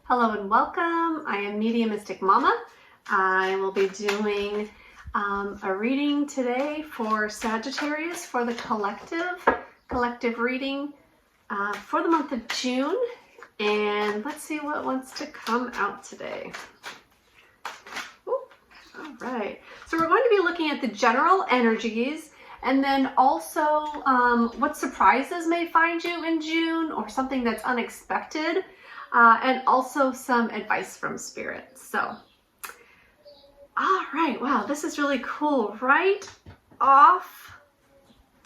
Hello and welcome. I am Mediumistic Mama. I will be doing a reading today for Sagittarius for the collective reading for the month of June. And let's see what wants to come out today. Ooh, all right. So we're going to be looking at the general energies and then also what surprises may find you in June or something that's unexpected. And also some advice from Spirit. So, all right, wow, this is really cool. Right off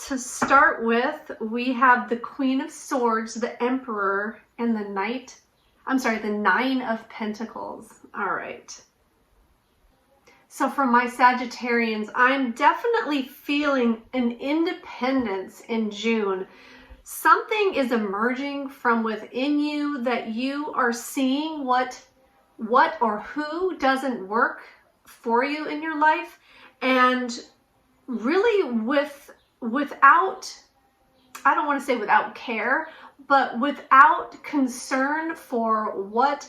to start with, we have the Queen of Swords, the Emperor, and the Nine of Pentacles. All right. So for my Sagittarians, I'm definitely feeling an independence in June. Something is emerging from within you that you are seeing what or who doesn't work for you in your life, and really without, I don't want to say without care, but without concern for what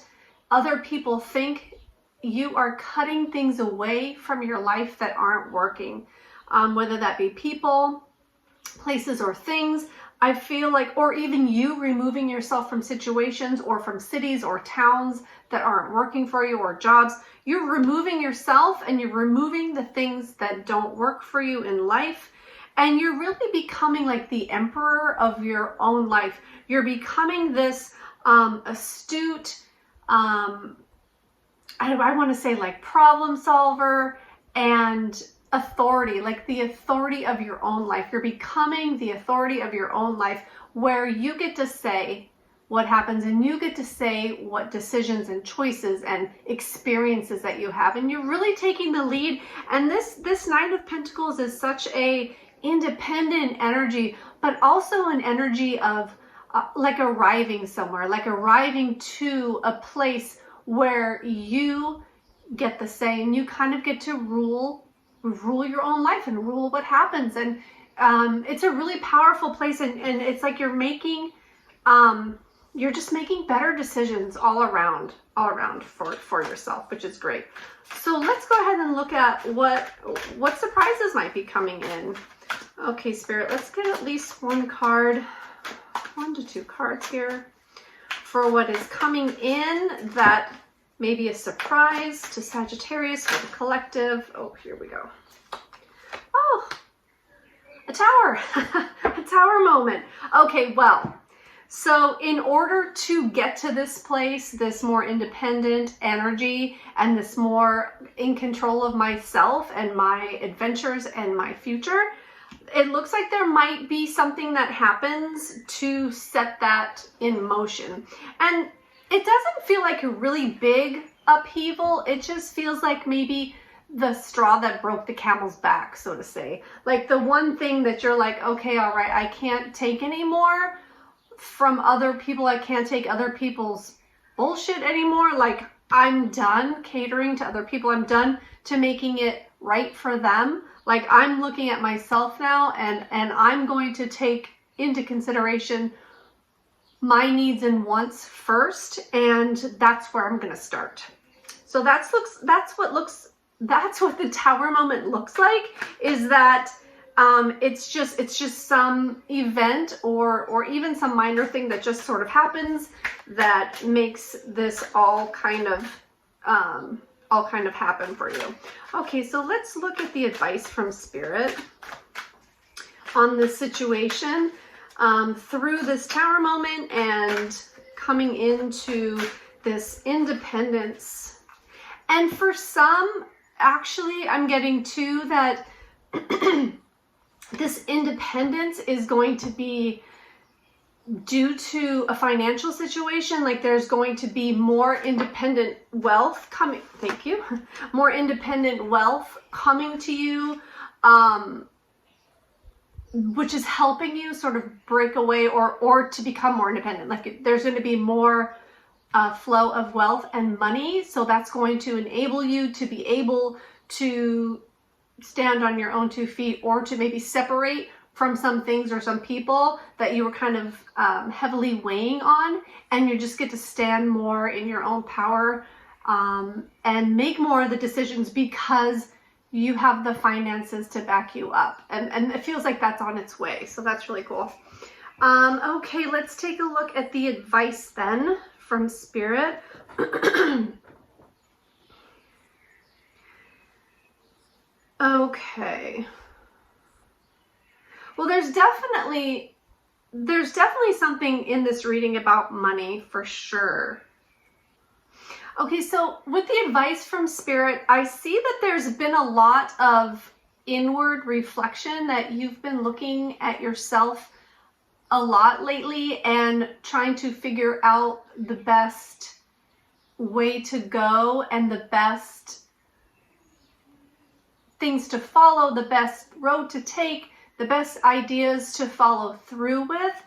other people think, you are cutting things away from your life that aren't working, whether that be people, places, or things. I feel like, or even you removing yourself from situations or from cities or towns that aren't working for you, or jobs. You're removing yourself and you're removing the things that don't work for you in life. And you're really becoming like the emperor of your own life. You're becoming this astute, I want to say like problem solver and authority, like the authority of your own life. You're becoming the authority of your own life, where you get to say what happens and you get to say what decisions and choices and experiences that you have, and you're really taking the lead. And this Nine of Pentacles is such a independent energy, but also an energy of like arriving somewhere, like arriving to a place where you get the say and you kind of get to rule your own life and rule what happens. And it's a really powerful place, and it's like you're making you're just making better decisions all around for yourself, which is great. So let's go ahead and look at what surprises might be coming in. Okay, Spirit, let's get at least one to two cards here for what is coming in that maybe a surprise to Sagittarius for the collective. Oh, here we go. Oh, a tower, a tower moment. Okay, well, so in order to get to this place, this more independent energy and this more in control of myself and my adventures and my future, it looks like there might be something that happens to set that in motion. And it doesn't feel like a really big upheaval. It just feels like maybe the straw that broke the camel's back, so to say. Like the one thing that you're like, okay, all right, I can't take anymore from other people. I can't take other people's bullshit anymore. Like, I'm done catering to other people. I'm done to making it right for them. Like, I'm looking at myself now, and I'm going to take into consideration my needs and wants first, and that's where I'm going to start. So that's what the tower moment looks like, is that it's just some event or even some minor thing that just sort of happens that makes this all kind of happen for you. Okay, so let's look at the advice from Spirit on this situation. Through this tower moment and coming into this independence. And for some, actually, I'm getting too that this independence is going to be due to a financial situation. Like, there's going to be more independent wealth coming. Thank you. More independent wealth coming to you. Which is helping you sort of break away or to become more independent. Like, there's going to be more flow of wealth and money. So that's going to enable you to be able to stand on your own 2 feet, or to maybe separate from some things or some people that you were kind of heavily weighing on, and you just get to stand more in your own power and make more of the decisions because you have the finances to back you up. And it feels like that's on its way. So that's really cool. Okay, let's take a look at the advice then from Spirit. Okay. Well, there's definitely something in this reading about money for sure. Okay, so with the advice from Spirit, I see that there's been a lot of inward reflection, that you've been looking at yourself a lot lately and trying to figure out the best way to go and the best things to follow, the best road to take, the best ideas to follow through with.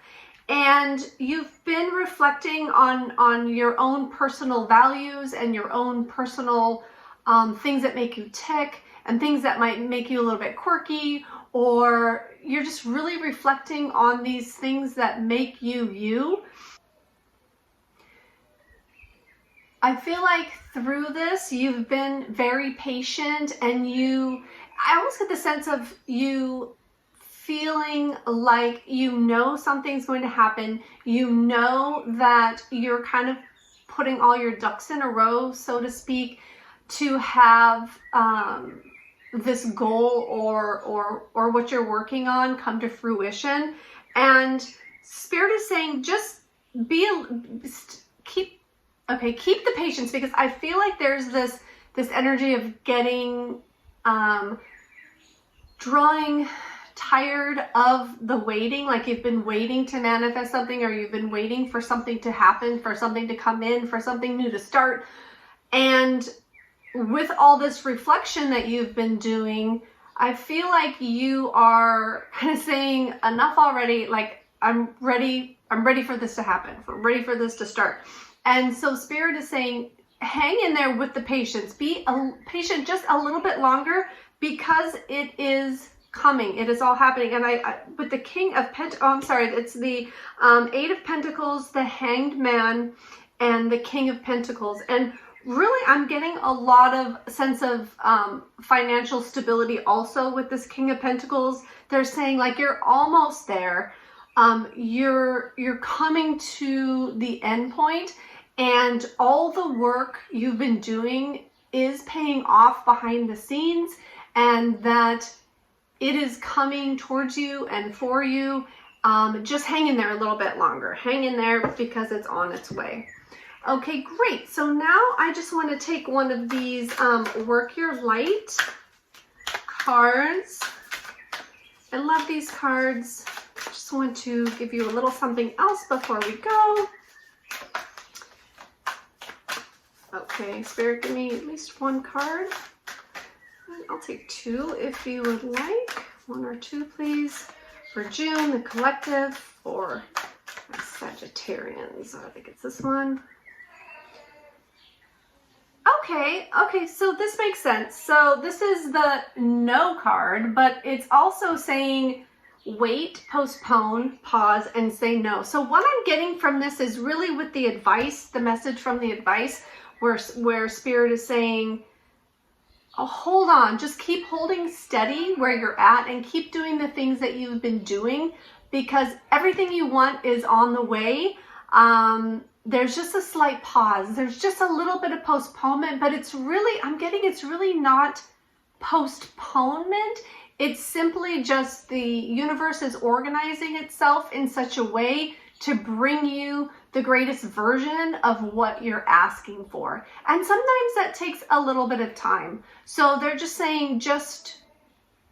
And you've been reflecting on your own personal values and your own personal things that make you tick and things that might make you a little bit quirky, or you're just really reflecting on these things that make you you. I feel like through this, you've been very patient, and I almost get the sense of you feeling like you know something's going to happen. You know that you're kind of putting all your ducks in a row, so to speak, to have this goal or what you're working on come to fruition. And Spirit is saying just keep the patience, because I feel like there's this energy of getting drawing tired of the waiting, like you've been waiting to manifest something, or you've been waiting for something to happen, for something to come in, for something new to start. And with all this reflection that you've been doing, I feel like you are kind of saying enough already, like I'm ready for this to happen, ready for this to start. And so Spirit is saying, hang in there with the patience, be patient just a little bit longer, because it is coming. It is all happening. And I with the King of it's the Eight of Pentacles, the Hanged Man, and the King of Pentacles. And really, I'm getting a lot of sense of financial stability also with this King of Pentacles. They're saying like you're almost there. You're coming to the end point, and all the work you've been doing is paying off behind the scenes, and that it is coming towards you and for you. Just hang in there a little bit longer. Hang in there, because it's on its way. Okay, great. So now I just want to take one of these Work Your Light cards. I love these cards. Just want to give you a little something else before we go. Okay, Spirit, give me at least one card. I'll take two if you would like. One or two, please. For June, the collective, for my Sagittarians. I think it's this one. Okay, so this makes sense. So this is the no card, but it's also saying wait, postpone, pause, and say no. So what I'm getting from this is really with the advice, the message from the advice, where Spirit is saying, oh, hold on, just keep holding steady where you're at and keep doing the things that you've been doing, because everything you want is on the way. There's just a slight pause. There's just a little bit of postponement, but it's really not postponement. It's simply just the universe is organizing itself in such a way to bring you the greatest version of what you're asking for. And sometimes that takes a little bit of time. So they're just saying, just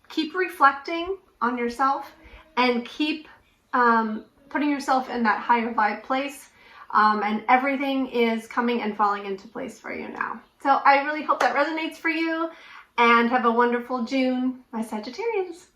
keep reflecting on yourself and keep putting yourself in that higher vibe place. And everything is coming and falling into place for you now. So I really hope that resonates for you, and have a wonderful June, my Sagittarians.